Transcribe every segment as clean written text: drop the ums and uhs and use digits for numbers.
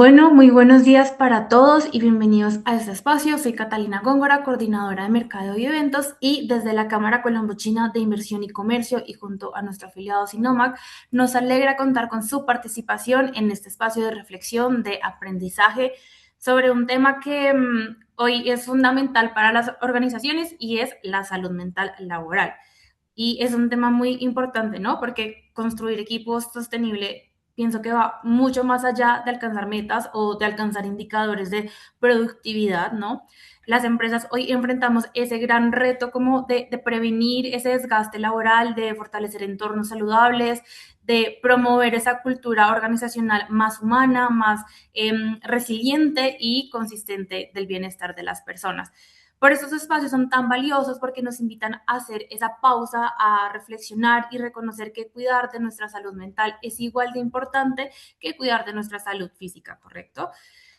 Bueno, muy buenos días para todos y bienvenidos a este espacio. Soy Catalina Góngora, coordinadora de Mercado y Eventos, y desde la Cámara Colombo-China de Inversión y Comercio y junto a nuestro afiliado Sinomac, nos alegra contar con su participación en este espacio de reflexión, de aprendizaje sobre un tema que hoy es fundamental para las organizaciones y es la salud mental laboral. Y es un tema muy importante, ¿no? Porque construir equipos sostenibles pienso que va mucho más allá de alcanzar metas o de alcanzar indicadores de productividad, ¿no? Las empresas hoy enfrentamos ese gran reto como de prevenir ese desgaste laboral, de fortalecer entornos saludables, de promover esa cultura organizacional más humana, más resiliente y consistente del bienestar de las personas. Por eso esos espacios son tan valiosos porque nos invitan a hacer esa pausa, a reflexionar y reconocer que cuidar de nuestra salud mental es igual de importante que cuidar de nuestra salud física, ¿correcto?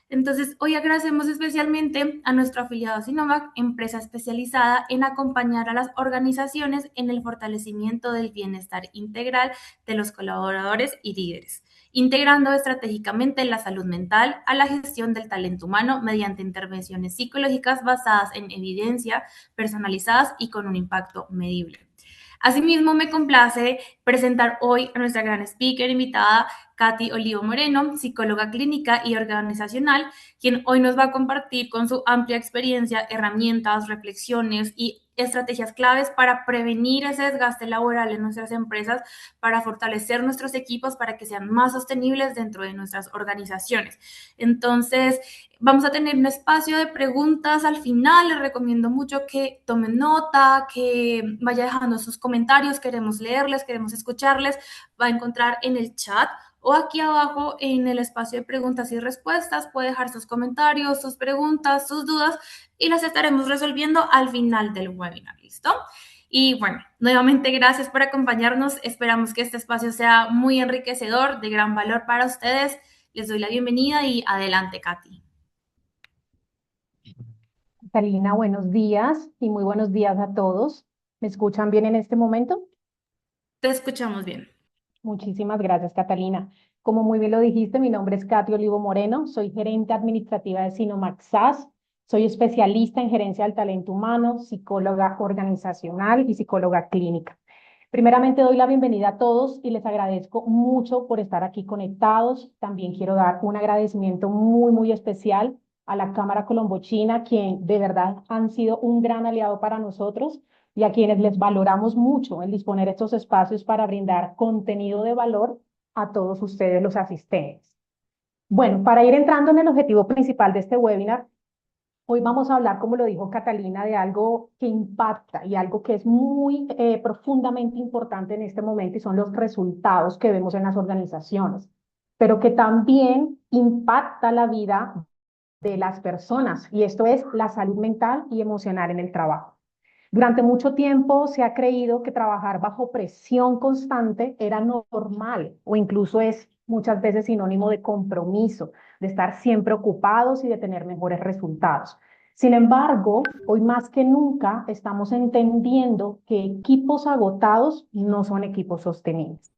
Entonces, hoy agradecemos especialmente a nuestro afiliado Sinovac, empresa especializada en acompañar a las organizaciones en el fortalecimiento del bienestar integral de los colaboradores y líderes, integrando estratégicamente la salud mental a la gestión del talento humano mediante intervenciones psicológicas basadas en evidencia, personalizadas y con un impacto medible. Asimismo, me complace presentar hoy a nuestra gran speaker invitada, Katy Olivo Moreno, psicóloga clínica y organizacional, quien hoy nos va a compartir con su amplia experiencia herramientas, reflexiones y estrategias claves para prevenir ese desgaste laboral en nuestras empresas, para fortalecer nuestros equipos, para que sean más sostenibles dentro de nuestras organizaciones. Entonces, vamos a tener un espacio de preguntas al final. Les recomiendo mucho que tomen nota, que vaya dejando sus comentarios. Queremos leerles, queremos escucharles. Va a encontrar en el chat o aquí abajo en el espacio de preguntas y respuestas. Puede dejar sus comentarios, sus preguntas, sus dudas y las estaremos resolviendo al final del webinar. ¿Listo? Y bueno, nuevamente gracias por acompañarnos. Esperamos que este espacio sea muy enriquecedor, de gran valor para ustedes. Les doy la bienvenida y adelante, Katy. Catalina, buenos días y muy buenos días a todos. ¿Me escuchan bien en este momento? Te escuchamos bien. Muchísimas gracias, Catalina. Como muy bien lo dijiste, mi nombre es Katy Olivo Moreno, soy gerente administrativa de Sinomac SAS, soy especialista en gerencia del talento humano, psicóloga organizacional y psicóloga clínica. Primeramente doy la bienvenida a todos y les agradezco mucho por estar aquí conectados. También quiero dar un agradecimiento muy especial a la Cámara Colombo-China, quien de verdad han sido un gran aliado para nosotros y a quienes les valoramos mucho el disponer estos espacios para brindar contenido de valor a todos ustedes los asistentes. Bueno, para ir entrando en el objetivo principal de este webinar, hoy vamos a hablar, como lo dijo Catalina, de algo que impacta y algo que es muy profundamente importante en este momento y son los resultados que vemos en las organizaciones, pero que también impacta la vida de las personas y esto es la salud mental y emocional en el trabajo. Durante mucho tiempo se ha creído que trabajar bajo presión constante era normal o incluso es muchas veces sinónimo de compromiso, de estar siempre ocupados y de tener mejores resultados. Sin embargo, hoy más que nunca estamos entendiendo que equipos agotados no son equipos sostenibles.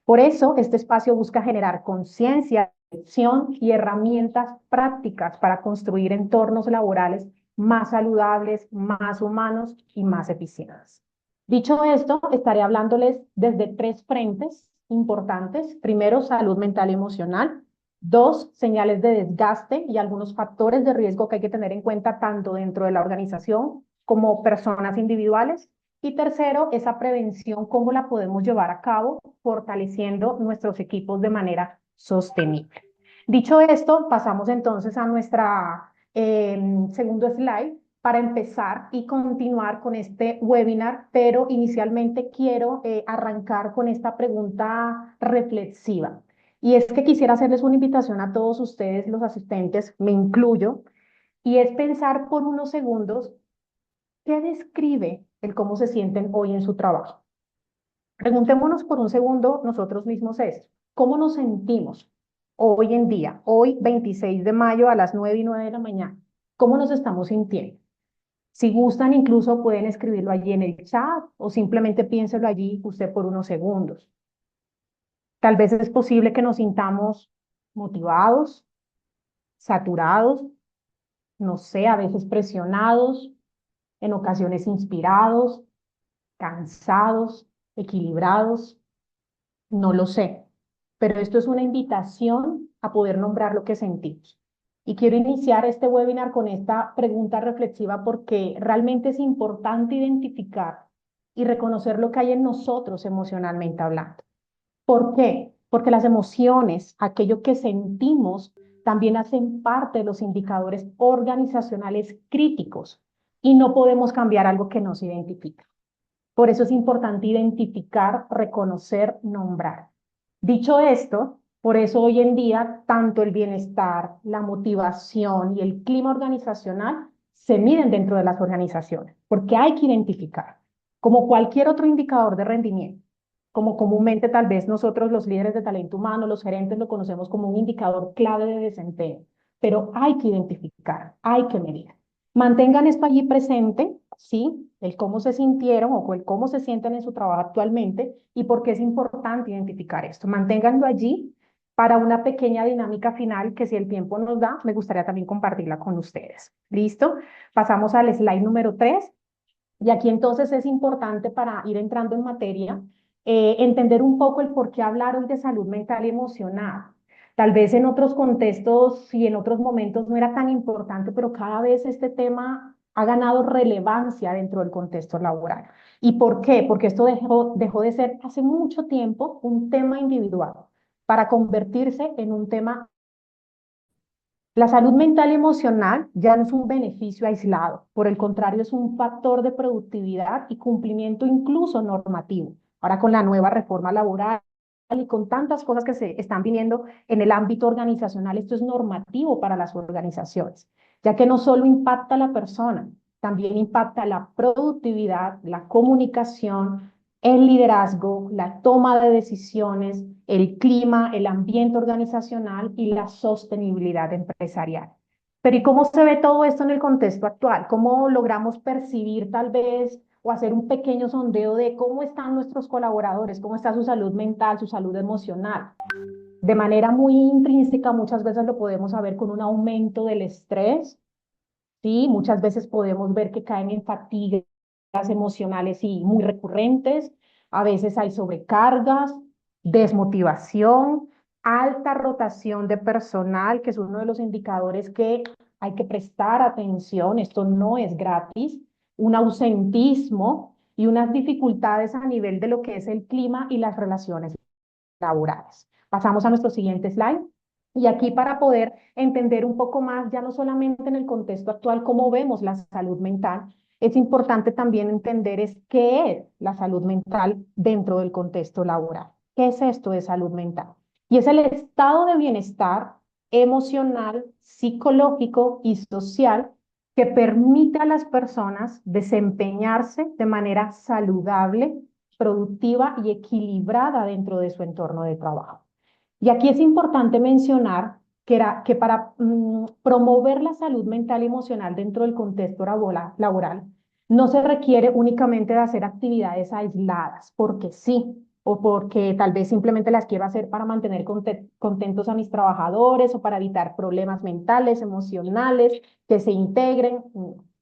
Por eso, este espacio busca generar conciencia, acción y herramientas prácticas para construir entornos laborales más saludables, más humanos y más eficientes. Dicho esto, estaré hablándoles desde tres frentes importantes. Primero, salud mental y emocional. Dos, señales de desgaste y algunos factores de riesgo que hay que tener en cuenta tanto dentro de la organización como personas individuales. Y tercero, esa prevención, cómo la podemos llevar a cabo fortaleciendo nuestros equipos de manera sostenible. Dicho esto, pasamos entonces a nuestra segundo slide para empezar y continuar con este webinar, pero inicialmente quiero arrancar con esta pregunta reflexiva. Y es que quisiera hacerles una invitación a todos ustedes, los asistentes, me incluyo, y es pensar por unos segundos qué describe el cómo se sienten hoy en su trabajo. Preguntémonos por un segundo nosotros mismos esto. ¿Cómo nos sentimos hoy en día, hoy 26 de mayo a las 9:09 de la mañana? ¿Cómo nos estamos sintiendo? Si gustan, incluso pueden escribirlo allí en el chat o simplemente piénselo allí usted por unos segundos. Tal vez es posible que nos sintamos motivados, saturados, no sé, a veces presionados, en ocasiones inspirados, cansados, equilibrados, no lo sé. Pero esto es una invitación a poder nombrar lo que sentimos. Y quiero iniciar este webinar con esta pregunta reflexiva porque realmente es importante identificar y reconocer lo que hay en nosotros emocionalmente hablando. ¿Por qué? Porque las emociones, aquello que sentimos, también hacen parte de los indicadores organizacionales críticos y no podemos cambiar algo que no se identifica. Por eso es importante identificar, reconocer, nombrar. Dicho esto, por eso hoy en día tanto el bienestar, la motivación y el clima organizacional se miden dentro de las organizaciones, porque hay que identificar, como cualquier otro indicador de rendimiento, como comúnmente tal vez nosotros los líderes de talento humano, los gerentes lo conocemos como un indicador clave de desempeño, pero hay que identificar, hay que medir. Mantengan esto allí presente, ¿sí? El cómo se sintieron o el cómo se sienten en su trabajo actualmente y por qué es importante identificar esto. Manténganlo allí para una pequeña dinámica final que si el tiempo nos da, me gustaría también compartirla con ustedes. ¿Listo? Pasamos al slide número 3. Y aquí entonces es importante para ir entrando en materia, entender un poco el por qué hablar hoy de salud mental y emocional. Tal vez en otros contextos y en otros momentos no era tan importante, pero cada vez este tema ha ganado relevancia dentro del contexto laboral. ¿Y por qué? Porque esto dejó de ser hace mucho tiempo un tema individual para convertirse en un tema. La salud mental y emocional ya no es un beneficio aislado, por el contrario, es un factor de productividad y cumplimiento incluso normativo. Ahora con la nueva reforma laboral y con tantas cosas que se están viniendo en el ámbito organizacional, esto es normativo para las organizaciones, ya que no solo impacta a la persona, también impacta la productividad, la comunicación, el liderazgo, la toma de decisiones, el clima, el ambiente organizacional y la sostenibilidad empresarial. Pero ¿y cómo se ve todo esto en el contexto actual? ¿Cómo logramos percibir tal vez o hacer un pequeño sondeo de cómo están nuestros colaboradores, cómo está su salud mental, su salud emocional? De manera muy intrínseca, muchas veces lo podemos saber con un aumento del estrés, ¿sí? Muchas veces podemos ver que caen en fatigas emocionales y muy recurrentes. A veces hay sobrecargas, desmotivación, alta rotación de personal, que es uno de los indicadores que hay que prestar atención. Esto no es gratis. Un ausentismo y unas dificultades a nivel de lo que es el clima y las relaciones laborales. Pasamos a nuestro siguiente slide. Y aquí para poder entender un poco más, ya no solamente en el contexto actual, cómo vemos la salud mental, es importante también entender es qué es la salud mental dentro del contexto laboral. ¿Qué es esto de salud mental? Y es el estado de bienestar emocional, psicológico y social que permite a las personas desempeñarse de manera saludable, productiva y equilibrada dentro de su entorno de trabajo. Y aquí es importante mencionar que para promover la salud mental y emocional dentro del contexto laboral, no se requiere únicamente de hacer actividades aisladas, porque sí, o porque tal vez simplemente las quiero hacer para mantener contentos a mis trabajadores o para evitar problemas mentales, emocionales, que se integren.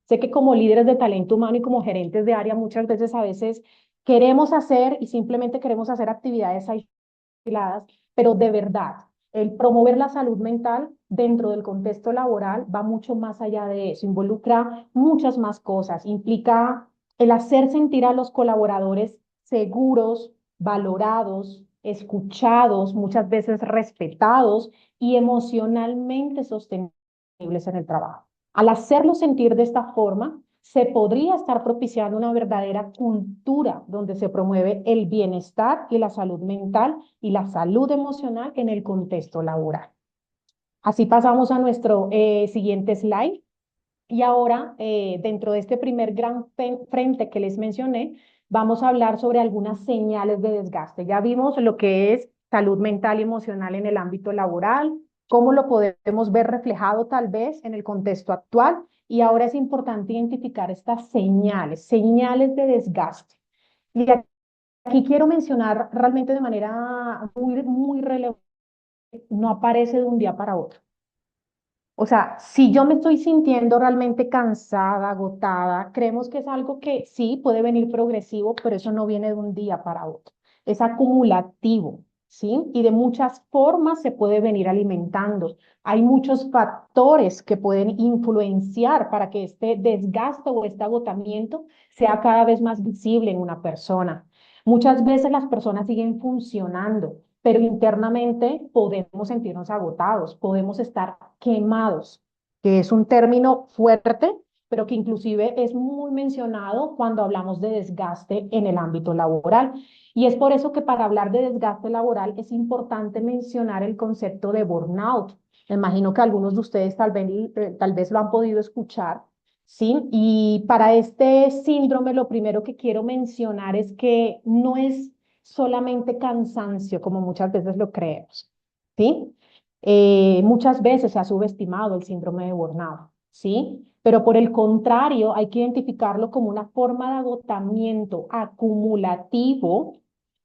Sé que como líderes de talento humano y como gerentes de área, muchas veces a veces queremos hacer y simplemente queremos hacer actividades aisladas, pero de verdad, el promover la salud mental dentro del contexto laboral va mucho más allá de eso, involucra muchas más cosas, implica el hacer sentir a los colaboradores seguros, valorados, escuchados, muchas veces respetados y emocionalmente sostenibles en el trabajo. Al hacerlo sentir de esta forma, se podría estar propiciando una verdadera cultura donde se promueve el bienestar y la salud mental y la salud emocional en el contexto laboral. Así pasamos a nuestro siguiente slide. Y ahora, dentro de este primer gran frente que les mencioné, vamos a hablar sobre algunas señales de desgaste. Ya vimos lo que es salud mental y emocional en el ámbito laboral, cómo lo podemos ver reflejado tal vez en el contexto actual. Y ahora es importante identificar estas señales, señales de desgaste. Y aquí quiero mencionar realmente de manera muy relevante no aparece de un día para otro. O sea, si yo me estoy sintiendo realmente cansada, agotada, creemos que es algo que sí puede venir progresivo, pero eso no viene de un día para otro. Es acumulativo, ¿sí? Y de muchas formas se puede venir alimentando. Hay muchos factores que pueden influenciar para que este desgaste o este agotamiento sea cada vez más visible en una persona. Muchas veces las personas siguen funcionando, pero internamente podemos sentirnos agotados, podemos estar quemados, que es un término fuerte, pero que inclusive es muy mencionado cuando hablamos de desgaste en el ámbito laboral. Y es por eso que para hablar de desgaste laboral es importante mencionar el concepto de burnout. Me imagino que algunos de ustedes tal vez lo han podido escuchar. ¿Sí? Y para este síndrome, lo primero que quiero mencionar es que no es solamente cansancio, como muchas veces lo creemos, ¿sí? Muchas veces se ha subestimado el síndrome de burnout, ¿sí? Pero por el contrario, hay que identificarlo como una forma de agotamiento acumulativo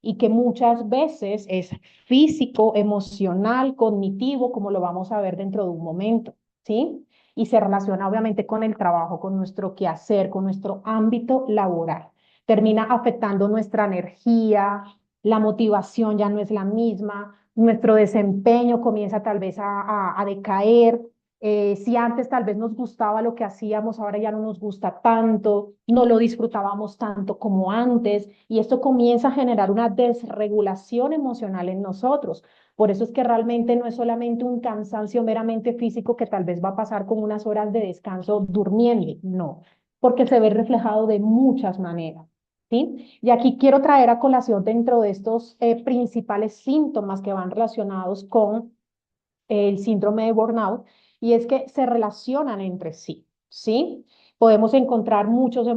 y que muchas veces es físico, emocional, cognitivo, como lo vamos a ver dentro de un momento, ¿sí? Y se relaciona obviamente con el trabajo, con nuestro quehacer, con nuestro ámbito laboral. Termina afectando nuestra energía, la motivación ya no es la misma, nuestro desempeño comienza tal vez a decaer. Si antes tal vez nos gustaba lo que hacíamos, ahora ya no nos gusta tanto, no lo disfrutábamos tanto como antes, y esto comienza a generar una desregulación emocional en nosotros. Por eso es que realmente no es solamente un cansancio meramente físico que tal vez va a pasar con unas horas de descanso durmiendo, no, porque se ve reflejado de muchas maneras. ¿Sí? Y aquí quiero traer a colación dentro de estos principales síntomas que van relacionados con el síndrome de burnout, y es que se relacionan entre sí, ¿sí? Podemos encontrar muchos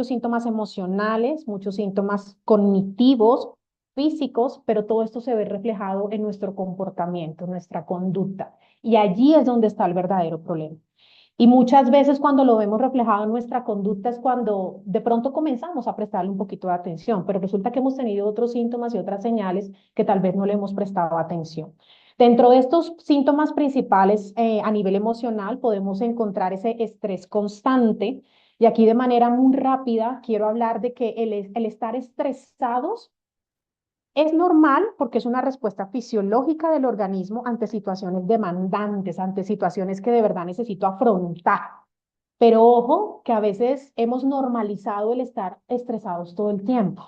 síntomas emocionales, muchos síntomas cognitivos, físicos, pero todo esto se ve reflejado en nuestro comportamiento, en nuestra conducta. Y allí es donde está el verdadero problema. Y muchas veces cuando lo vemos reflejado en nuestra conducta es cuando de pronto comenzamos a prestarle un poquito de atención, pero resulta que hemos tenido otros síntomas y otras señales que tal vez no le hemos prestado atención. Dentro de estos síntomas principales a nivel emocional podemos encontrar ese estrés constante, y aquí de manera muy rápida quiero hablar de que el estar estresados es normal porque es una respuesta fisiológica del organismo ante situaciones demandantes, ante situaciones que de verdad necesito afrontar. Pero ojo, que a veces hemos normalizado el estar estresados todo el tiempo.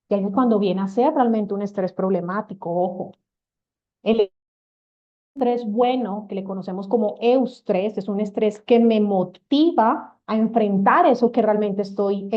Y ahí es cuando viene a ser realmente un estrés problemático. Ojo, el estrés bueno, que le conocemos como eustrés, es un estrés que me motiva a enfrentar eso que realmente estoy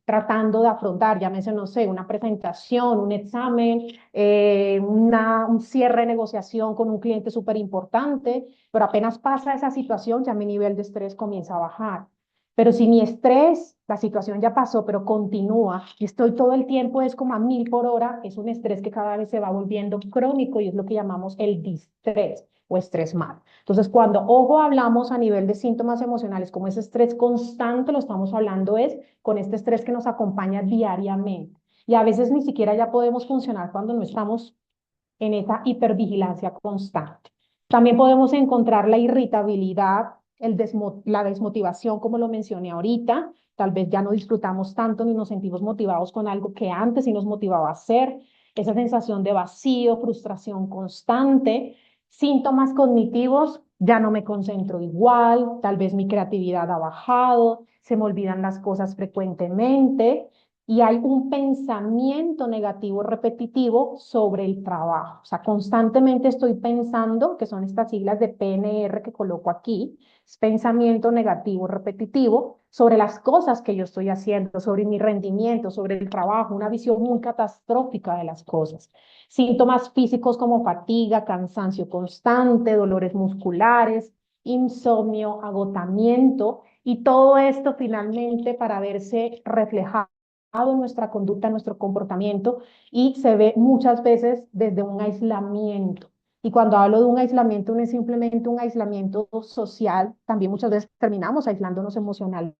tratando de afrontar, llámese, no sé, una presentación, un examen, un cierre de negociación con un cliente súper importante, pero apenas pasa esa situación, ya mi nivel de estrés comienza a bajar. Pero si mi estrés, la situación ya pasó, pero continúa y estoy todo el tiempo es como a 1000 por hora, es un estrés que cada vez se va volviendo crónico y es lo que llamamos el distrés o estrés mal. Entonces, cuando, ojo, hablamos a nivel de síntomas emocionales como ese estrés constante, lo estamos hablando es con este estrés que nos acompaña diariamente. Y a veces ni siquiera ya podemos funcionar cuando no estamos en esa hipervigilancia constante. También podemos encontrar la irritabilidad, la desmotivación, como lo mencioné ahorita. Tal vez ya no disfrutamos tanto ni nos sentimos motivados con algo que antes sí nos motivaba a hacer. Esa sensación de vacío, frustración constante, síntomas cognitivos, ya no me concentro igual, tal vez mi creatividad ha bajado, se me olvidan las cosas frecuentemente, y hay un pensamiento negativo repetitivo sobre el trabajo. O sea, constantemente estoy pensando, que son estas siglas de PNR que coloco aquí, es pensamiento negativo repetitivo sobre las cosas que yo estoy haciendo, sobre mi rendimiento, sobre el trabajo, una visión muy catastrófica de las cosas. Síntomas físicos como fatiga, cansancio constante, dolores musculares, insomnio, agotamiento, y todo esto finalmente para verse reflejado en nuestra conducta, en nuestro comportamiento, y se ve muchas veces desde un aislamiento. Y cuando hablo de un aislamiento, no es simplemente un aislamiento social, también muchas veces terminamos aislándonos emocionalmente,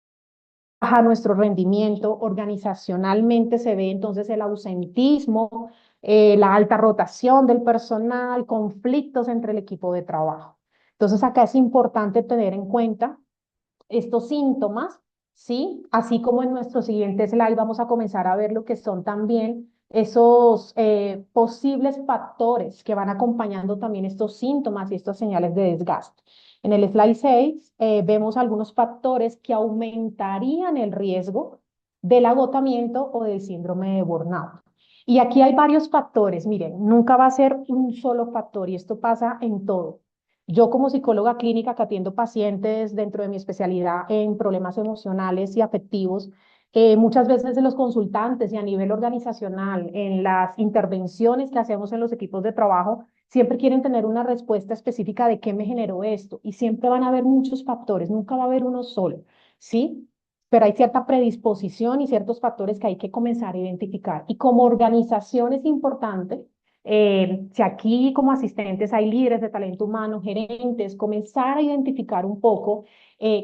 baja nuestro rendimiento, organizacionalmente se ve entonces el ausentismo, la alta rotación del personal, conflictos entre el equipo de trabajo. Entonces, acá es importante tener en cuenta estos síntomas, ¿sí? Así como en nuestro siguiente slide vamos a comenzar a ver lo que son también esos posibles factores que van acompañando también estos síntomas y estas señales de desgaste. En el slide 6 vemos algunos factores que aumentarían el riesgo del agotamiento o del síndrome de burnout. Y aquí hay varios factores, miren, nunca va a ser un solo factor y esto pasa en todo. Yo como psicóloga clínica que atiendo pacientes dentro de mi especialidad en problemas emocionales y afectivos, muchas veces en los consultantes y a nivel organizacional, en las intervenciones que hacemos en los equipos de trabajo, siempre quieren tener una respuesta específica de qué me generó esto y siempre van a haber muchos factores, nunca va a haber uno solo, ¿sí? Pero hay cierta predisposición y ciertos factores que hay que comenzar a identificar. Y como organización es importante si aquí como asistentes hay líderes de talento humano, gerentes, comenzar a identificar un poco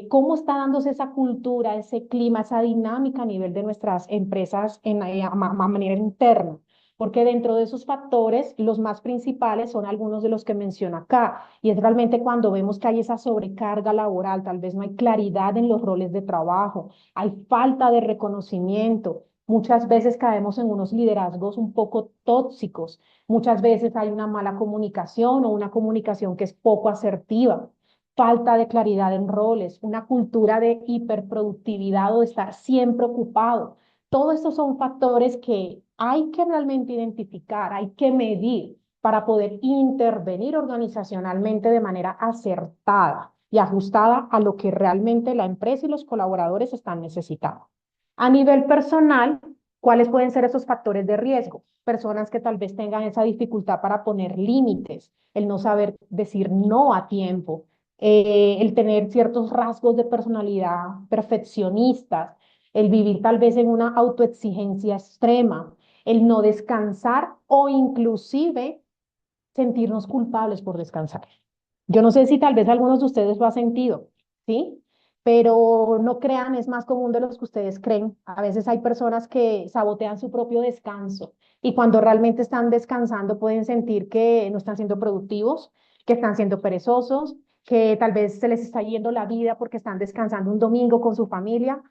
cómo está dándose esa cultura, ese clima, esa dinámica a nivel de nuestras empresas a manera interna. Porque dentro de esos factores, los más principales son algunos de los que menciono acá. Y es realmente cuando vemos que hay esa sobrecarga laboral, tal vez no hay claridad en los roles de trabajo, hay falta de reconocimiento. Muchas veces caemos en unos liderazgos un poco tóxicos. Muchas veces hay una mala comunicación o una comunicación que es poco asertiva, falta de claridad en roles, una cultura de hiperproductividad o de estar siempre ocupado. Todos estos son factores que hay que realmente identificar, hay que medir para poder intervenir organizacionalmente de manera acertada y ajustada a lo que realmente la empresa y los colaboradores están necesitando. A nivel personal, ¿cuáles pueden ser esos factores de riesgo? Personas que tal vez tengan esa dificultad para poner límites, el no saber decir no a tiempo, el tener ciertos rasgos de personalidad perfeccionistas, el vivir tal vez en una autoexigencia extrema, el no descansar o inclusive sentirnos culpables por descansar. Yo no sé si tal vez algunos de ustedes lo han sentido, ¿sí? Pero no crean, es más común de los que ustedes creen. A veces hay personas que sabotean su propio descanso y cuando realmente están descansando pueden sentir que no están siendo productivos, que están siendo perezosos, que tal vez se les está yendo la vida porque están descansando un domingo con su familia.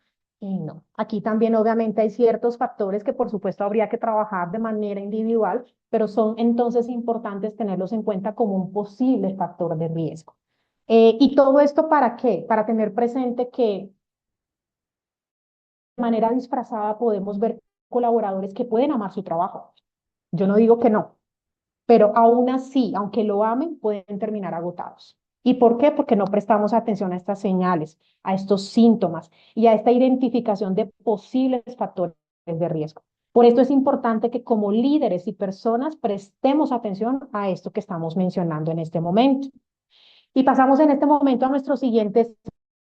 Y no, aquí también obviamente hay ciertos factores que por supuesto habría que trabajar de manera individual, pero son entonces importantes tenerlos en cuenta como un posible factor de riesgo. ¿Y todo esto para qué? Para tener presente que de manera disfrazada podemos ver colaboradores que pueden amar su trabajo. Yo no digo que no, pero aún así, aunque lo amen, pueden terminar agotados. ¿Y por qué? Porque no prestamos atención a estas señales, a estos síntomas y a esta identificación de posibles factores de riesgo. Por esto es importante que como líderes y personas prestemos atención a esto que estamos mencionando en este momento. Y pasamos en este momento a nuestro siguiente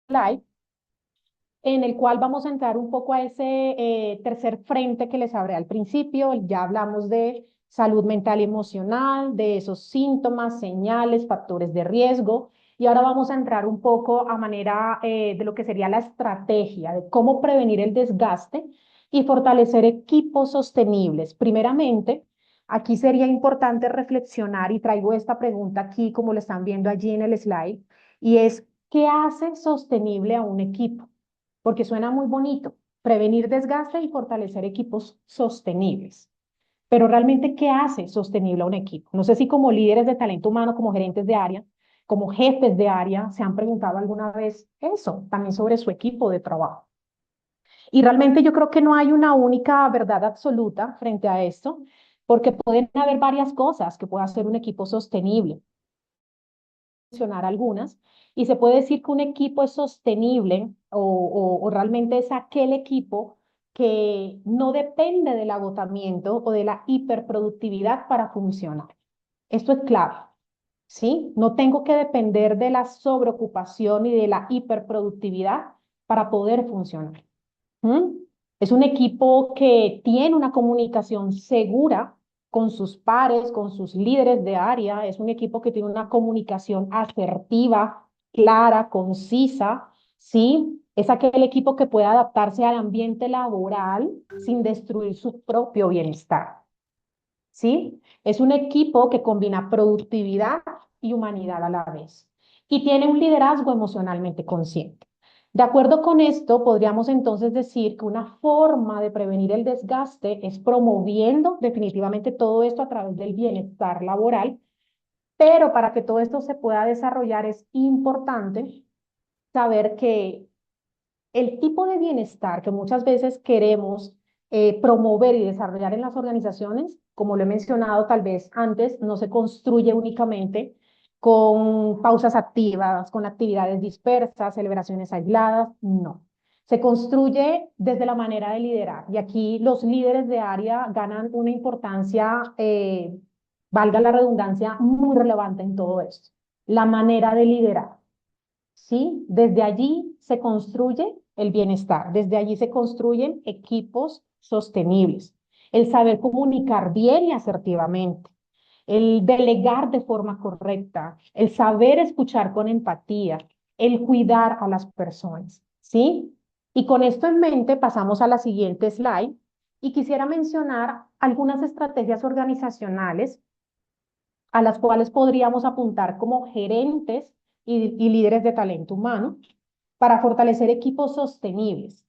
slide, en el cual vamos a entrar un poco a ese tercer frente que les hablé al principio. Ya hablamos de salud mental y emocional, de esos síntomas, señales, factores de riesgo. Y ahora vamos a entrar un poco a manera de lo que sería la estrategia de cómo prevenir el desgaste y fortalecer equipos sostenibles. Primeramente, aquí sería importante reflexionar y traigo esta pregunta aquí, como lo están viendo allí en el slide, y es, ¿qué hace sostenible a un equipo? Porque suena muy bonito, prevenir desgaste y fortalecer equipos sostenibles. Pero realmente, ¿qué hace sostenible a un equipo? No sé si como líderes de talento humano, como gerentes de área, como jefes de área, se han preguntado alguna vez eso, también sobre su equipo de trabajo. Y realmente yo creo que no hay una única verdad absoluta frente a esto, porque pueden haber varias cosas que pueda hacer un equipo sostenible. Mencionar algunas, y se puede decir que un equipo es sostenible o realmente es aquel equipo que no depende del agotamiento o de la hiperproductividad para funcionar. Esto es clave, ¿sí? No tengo que depender de la sobreocupación y de la hiperproductividad para poder funcionar. ¿Mm? Es un equipo que tiene una comunicación segura con sus pares, con sus líderes de área. Es un equipo que tiene una comunicación asertiva, clara, concisa, ¿sí? Es aquel equipo que puede adaptarse al ambiente laboral sin destruir su propio bienestar. ¿sí? Es un equipo que combina productividad y humanidad a la vez y tiene un liderazgo emocionalmente consciente. De acuerdo con esto, podríamos entonces decir que una forma de prevenir el desgaste es promoviendo definitivamente todo esto a través del bienestar laboral, pero para que todo esto se pueda desarrollar es importante saber que el tipo de bienestar que muchas veces queremos promover y desarrollar en las organizaciones, como lo he mencionado tal vez antes, no se construye únicamente con pausas activas, con actividades dispersas, celebraciones aisladas, no. Se construye desde la manera de liderar. Y aquí los líderes de área ganan una importancia, valga la redundancia, muy relevante en todo esto. La manera de liderar. ¿Sí? Desde allí se construye el bienestar, desde allí se construyen equipos sostenibles, el saber comunicar bien y asertivamente, el delegar de forma correcta, el saber escuchar con empatía, el cuidar a las personas, ¿sí? Y con esto en mente pasamos a la siguiente slide y quisiera mencionar algunas estrategias organizacionales a las cuales podríamos apuntar como gerentes y líderes de talento humano para fortalecer equipos sostenibles.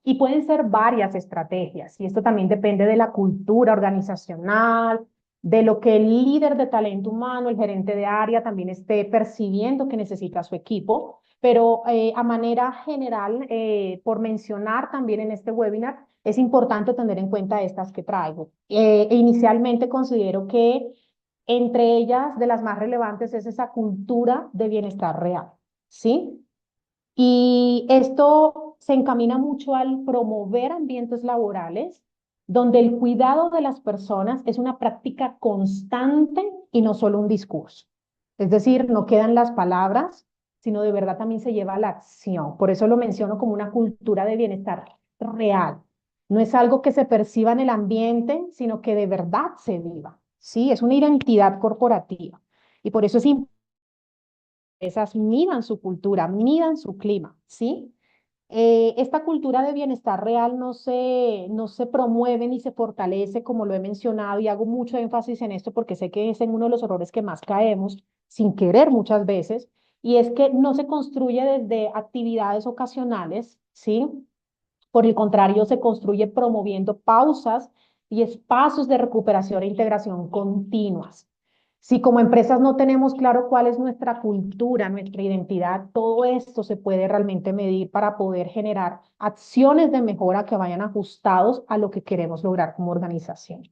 Y pueden ser varias estrategias, y esto también depende de la cultura organizacional, de lo que el líder de talento humano, el gerente de área, también esté percibiendo que necesita su equipo. Pero a manera general, por mencionar también en este webinar, es importante tener en cuenta estas que traigo. Inicialmente considero que entre ellas, de las más relevantes, es esa cultura de bienestar real, ¿sí? Y esto se encamina mucho al promover ambientes laborales donde el cuidado de las personas es una práctica constante y no solo un discurso. Es decir, no quedan las palabras, sino de verdad también se lleva a la acción. Por eso lo menciono como una cultura de bienestar real. No es algo que se perciba en el ambiente, sino que de verdad se viva. Sí, es una identidad corporativa. Y por eso es importante esas midan su cultura, midan su clima, ¿sí? Esta cultura de bienestar real no se promueve ni se fortalece, como lo he mencionado, y hago mucho énfasis en esto porque sé que es en uno de los errores que más caemos, sin querer muchas veces, y es que no se construye desde actividades ocasionales, ¿sí? Por el contrario, se construye promoviendo pausas y espacios de recuperación e integración continuas. Si como empresas no tenemos claro cuál es nuestra cultura, nuestra identidad, todo esto se puede realmente medir para poder generar acciones de mejora que vayan ajustados a lo que queremos lograr como organización.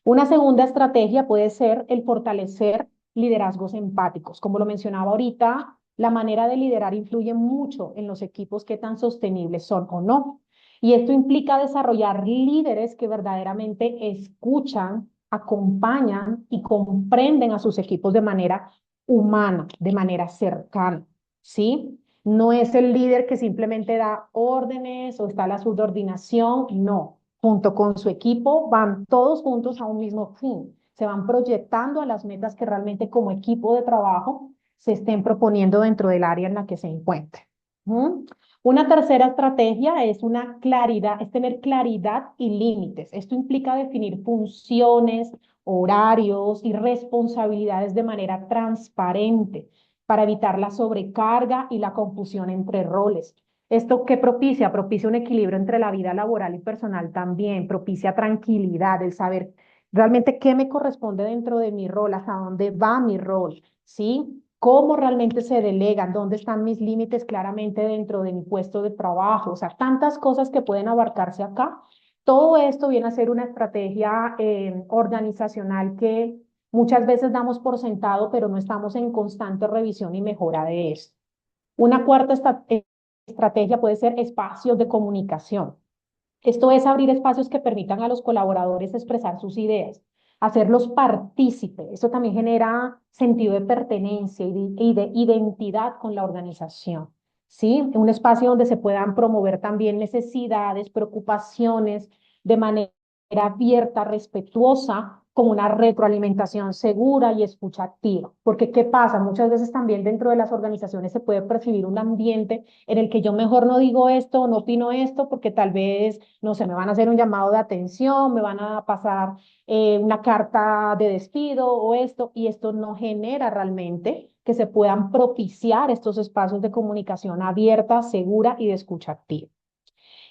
Una segunda estrategia puede ser el fortalecer liderazgos empáticos. Como lo mencionaba ahorita, la manera de liderar influye mucho en los equipos que tan sostenibles son o no. Y esto implica desarrollar líderes que verdaderamente escuchan, acompañan y comprenden a sus equipos de manera humana, de manera cercana, ¿sí? No es el líder que simplemente da órdenes o está a la subordinación, no. Junto con su equipo van todos juntos a un mismo fin. Se van proyectando a las metas que realmente como equipo de trabajo se estén proponiendo dentro del área en la que se encuentren. ¿Mm? Una tercera estrategia es una claridad, es tener claridad y límites. Esto implica definir funciones, horarios y responsabilidades de manera transparente para evitar la sobrecarga y la confusión entre roles. ¿Esto qué propicia? Propicia un equilibrio entre la vida laboral y personal también, propicia tranquilidad, el saber realmente qué me corresponde dentro de mi rol, hasta dónde va mi rol, ¿sí? Cómo realmente se delegan, dónde están mis límites claramente dentro de mi puesto de trabajo, o sea, tantas cosas que pueden abarcarse acá. Todo esto viene a ser una estrategia organizacional que muchas veces damos por sentado, pero no estamos en constante revisión y mejora de esto. Una cuarta estrategia puede ser espacios de comunicación. Esto es abrir espacios que permitan a los colaboradores expresar sus ideas, hacerlos partícipes. Eso también genera sentido de pertenencia y de identidad con la organización. ¿Sí? Un espacio donde se puedan promover también necesidades, preocupaciones de manera abierta, respetuosa, con una retroalimentación segura y escucha activa. Porque ¿qué pasa? Muchas veces también dentro de las organizaciones se puede percibir un ambiente en el que yo mejor no digo esto o no opino esto porque tal vez, no sé, me van a hacer un llamado de atención, me van a pasar una carta de despido o esto, y esto no genera realmente que se puedan propiciar estos espacios de comunicación abierta, segura y de escucha activa.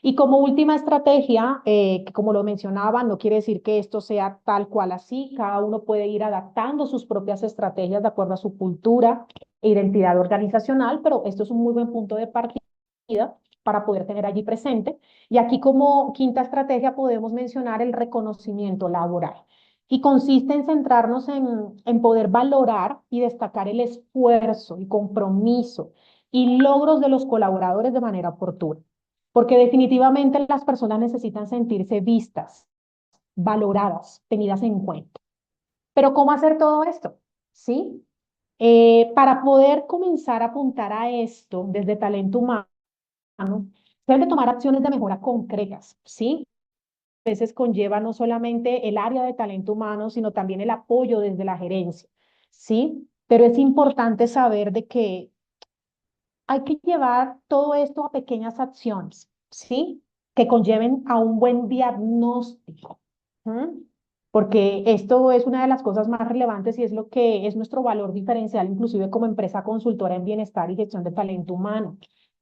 Y como última estrategia, que como lo mencionaba, no quiere decir que esto sea tal cual así, cada uno puede ir adaptando sus propias estrategias de acuerdo a su cultura e identidad organizacional, pero esto es un muy buen punto de partida para poder tener allí presente. Y aquí como quinta estrategia podemos mencionar el reconocimiento laboral. Y consiste en centrarnos en poder valorar y destacar el esfuerzo y compromiso y logros de los colaboradores de manera oportuna, porque definitivamente las personas necesitan sentirse vistas, valoradas, tenidas en cuenta. Pero ¿cómo hacer todo esto? ¿Sí? Para poder comenzar a apuntar a esto desde talento humano, se deben de tomar acciones de mejora concretas, ¿sí? A veces conlleva no solamente el área de talento humano, sino también el apoyo desde la gerencia, ¿sí? Pero es importante saber de que hay que llevar todo esto a pequeñas acciones, ¿sí? Que conlleven a un buen diagnóstico. ¿Mm? Porque esto es una de las cosas más relevantes y es lo que es nuestro valor diferencial, inclusive como empresa consultora en bienestar y gestión de talento humano.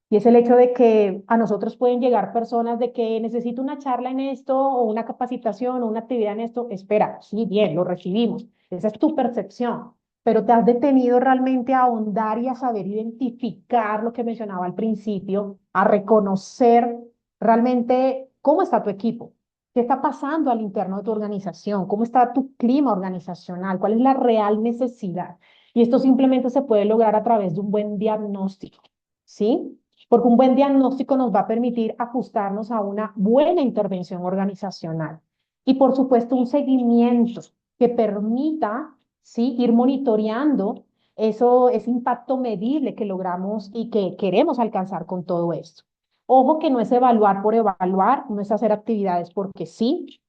Y es el hecho de que a nosotros pueden llegar personas de que necesito una charla en esto o una capacitación o una actividad en esto. Espera, sí, bien, lo recibimos. Esa es tu percepción, pero te has detenido realmente a ahondar y a saber identificar lo que mencionaba al principio, a reconocer realmente cómo está tu equipo, qué está pasando al interno de tu organización, cómo está tu clima organizacional, cuál es la real necesidad. Y esto simplemente se puede lograr a través de un buen diagnóstico, ¿sí? Porque un buen diagnóstico nos va a permitir ajustarnos a una buena intervención organizacional. Y por supuesto, un seguimiento que permita, ¿sí?, ir monitoreando ese impacto medible que logramos y que queremos alcanzar con todo esto. Ojo que no es evaluar por evaluar, no es hacer actividades porque sí,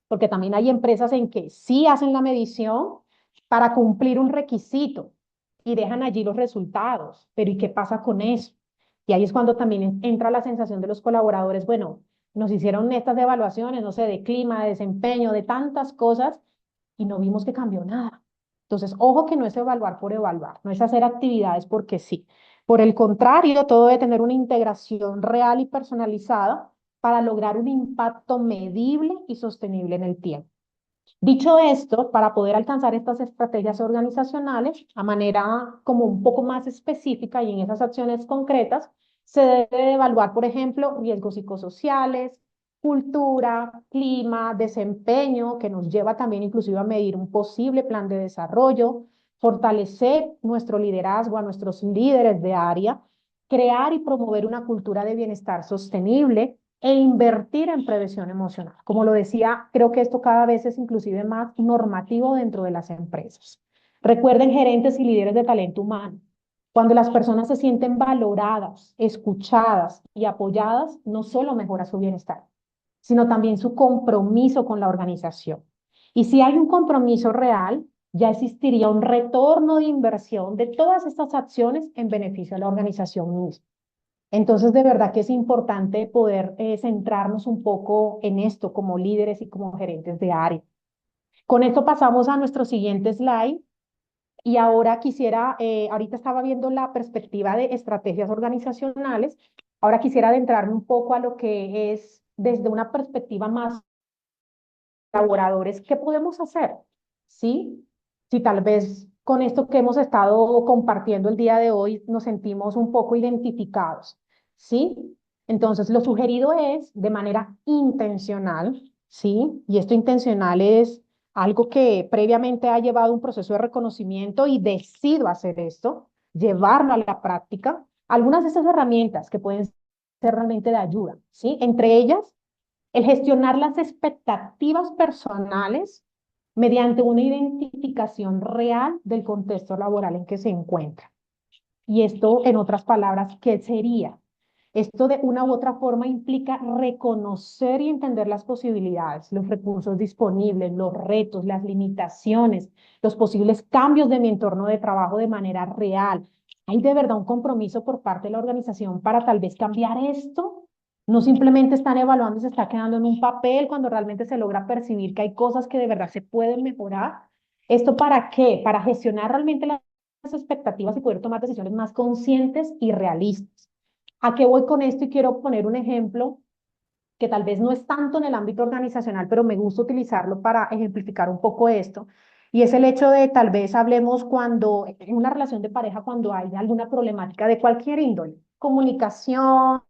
porque también hay empresas en que sí hacen la medición para cumplir un requisito y dejan allí los resultados, pero ¿y qué pasa con eso? Y ahí es cuando también entra la sensación de los colaboradores, bueno, nos hicieron estas evaluaciones, no sé, de clima, de desempeño, de tantas cosas, y no vimos que cambió nada. Entonces, ojo que no es evaluar por evaluar, no es hacer actividades porque sí. Por el contrario, todo debe tener una integración real y personalizada para lograr un impacto medible y sostenible en el tiempo. Dicho esto, para poder alcanzar estas estrategias organizacionales a manera como un poco más específica y en esas acciones concretas, se debe evaluar, por ejemplo, riesgos psicosociales, cultura, clima, desempeño, que nos lleva también inclusive a medir un posible plan de desarrollo, fortalecer nuestro liderazgo a nuestros líderes de área, crear y promover una cultura de bienestar sostenible, e invertir en prevención emocional. Como lo decía, creo que esto cada vez es inclusive más normativo dentro de las empresas. Recuerden, gerentes y líderes de talento humano, cuando las personas se sienten valoradas, escuchadas y apoyadas, no solo mejora su bienestar, sino también su compromiso con la organización. Y si hay un compromiso real, ya existiría un retorno de inversión de todas estas acciones en beneficio de la organización misma. Entonces, de verdad que es importante poder centrarnos un poco en esto como líderes y como gerentes de área. Con esto pasamos a nuestro siguiente slide y ahora quisiera, ahorita estaba viendo la perspectiva de estrategias organizacionales, ahora quisiera adentrarme un poco a lo que es desde una perspectiva más colaboradores, ¿qué podemos hacer? ¿Sí? Si tal vez con esto que hemos estado compartiendo el día de hoy nos sentimos un poco identificados, ¿sí? Entonces, lo sugerido es de manera intencional, ¿sí? Y esto intencional es algo que previamente ha llevado un proceso de reconocimiento y decido hacer esto, llevarlo a la práctica. Algunas de esas herramientas que pueden ser realmente de ayuda, ¿sí? Entre ellas, el gestionar las expectativas personales mediante una identificación real del contexto laboral en que se encuentra. Y esto, en otras palabras, ¿qué sería? Esto de una u otra forma implica reconocer y entender las posibilidades, los recursos disponibles, los retos, las limitaciones, los posibles cambios de mi entorno de trabajo de manera real. ¿Hay de verdad un compromiso por parte de la organización para tal vez cambiar esto? No simplemente están evaluando y se está quedando en un papel cuando realmente se logra percibir que hay cosas que de verdad se pueden mejorar. ¿Esto para qué? Para gestionar realmente las expectativas y poder tomar decisiones más conscientes y realistas. ¿A qué voy con esto? Y quiero poner un ejemplo que tal vez no es tanto en el ámbito organizacional, pero me gusta utilizarlo para ejemplificar un poco esto. Y es el hecho de tal vez hablemos cuando, en una relación de pareja, cuando hay alguna problemática de cualquier índole, comunicación,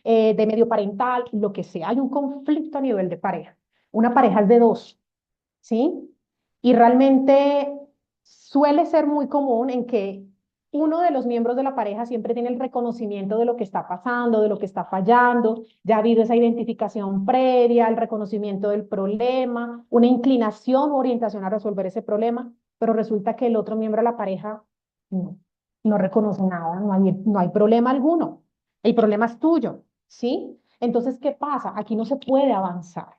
de medio parental, lo que sea, hay un conflicto a nivel de pareja. Una pareja es de dos, ¿sí? Y realmente suele ser muy común en que uno de los miembros de la pareja siempre tiene el reconocimiento de lo que está pasando, de lo que está fallando, ya ha habido esa identificación previa, el reconocimiento del problema, una inclinación o orientación a resolver ese problema, pero resulta que el otro miembro de la pareja no, no reconoce nada, no hay problema alguno, el problema es tuyo, ¿sí? Entonces, ¿qué pasa? Aquí no se puede avanzar.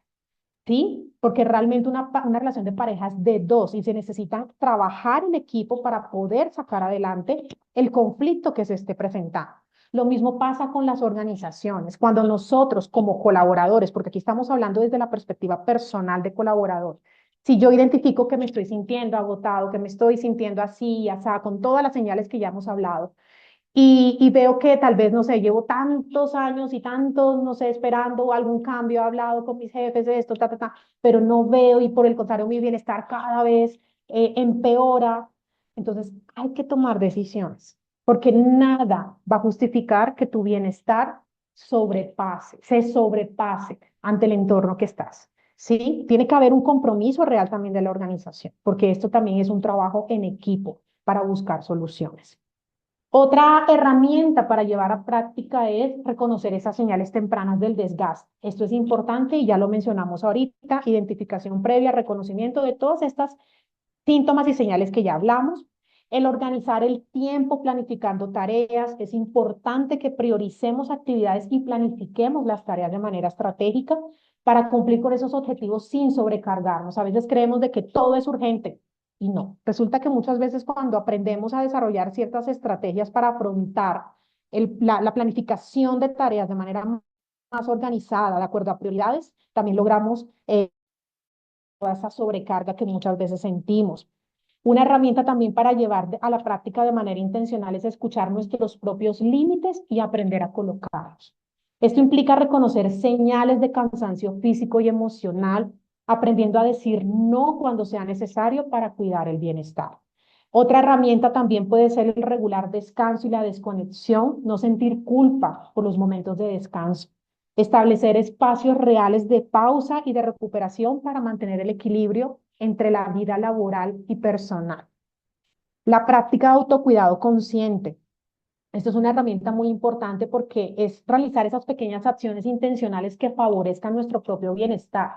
¿Sí? Porque realmente una relación de pareja es de dos y se necesita trabajar en equipo para poder sacar adelante el conflicto que se esté presentando. Lo mismo pasa con las organizaciones. Cuando nosotros como colaboradores, porque aquí estamos hablando desde la perspectiva personal de colaborador, si yo identifico que me estoy sintiendo agotado, que me estoy sintiendo así, así, con todas las señales que ya hemos hablado, y veo que tal vez, no sé, llevo tantos años y tantos, no sé, esperando algún cambio, he hablado con mis jefes de esto, pero no veo y por el contrario mi bienestar cada vez empeora. Entonces hay que tomar decisiones, porque nada va a justificar que tu bienestar se sobrepase ante el entorno que estás. ¿Sí? Tiene que haber un compromiso real también de la organización, porque esto también es un trabajo en equipo para buscar soluciones. Otra herramienta para llevar a práctica es reconocer esas señales tempranas del desgaste. Esto es importante y ya lo mencionamos ahorita, identificación previa, reconocimiento de todas estas síntomas y señales que ya hablamos. El organizar el tiempo planificando tareas. Es importante que prioricemos actividades y planifiquemos las tareas de manera estratégica para cumplir con esos objetivos sin sobrecargarnos. A veces creemos de que todo es urgente y no. Resulta que muchas veces cuando aprendemos a desarrollar ciertas estrategias para afrontar la planificación de tareas de manera más organizada, de acuerdo a prioridades, también logramos toda esa sobrecarga que muchas veces sentimos. Una herramienta también para llevar a la práctica de manera intencional es escuchar nuestros propios límites y aprender a colocarlos. Esto implica reconocer señales de cansancio físico y emocional, aprendiendo a decir no cuando sea necesario para cuidar el bienestar. Otra herramienta también puede ser el regular descanso y la desconexión, no sentir culpa por los momentos de descanso. Establecer espacios reales de pausa y de recuperación para mantener el equilibrio entre la vida laboral y personal. La práctica de autocuidado consciente. Esto es una herramienta muy importante porque es realizar esas pequeñas acciones intencionales que favorezcan nuestro propio bienestar.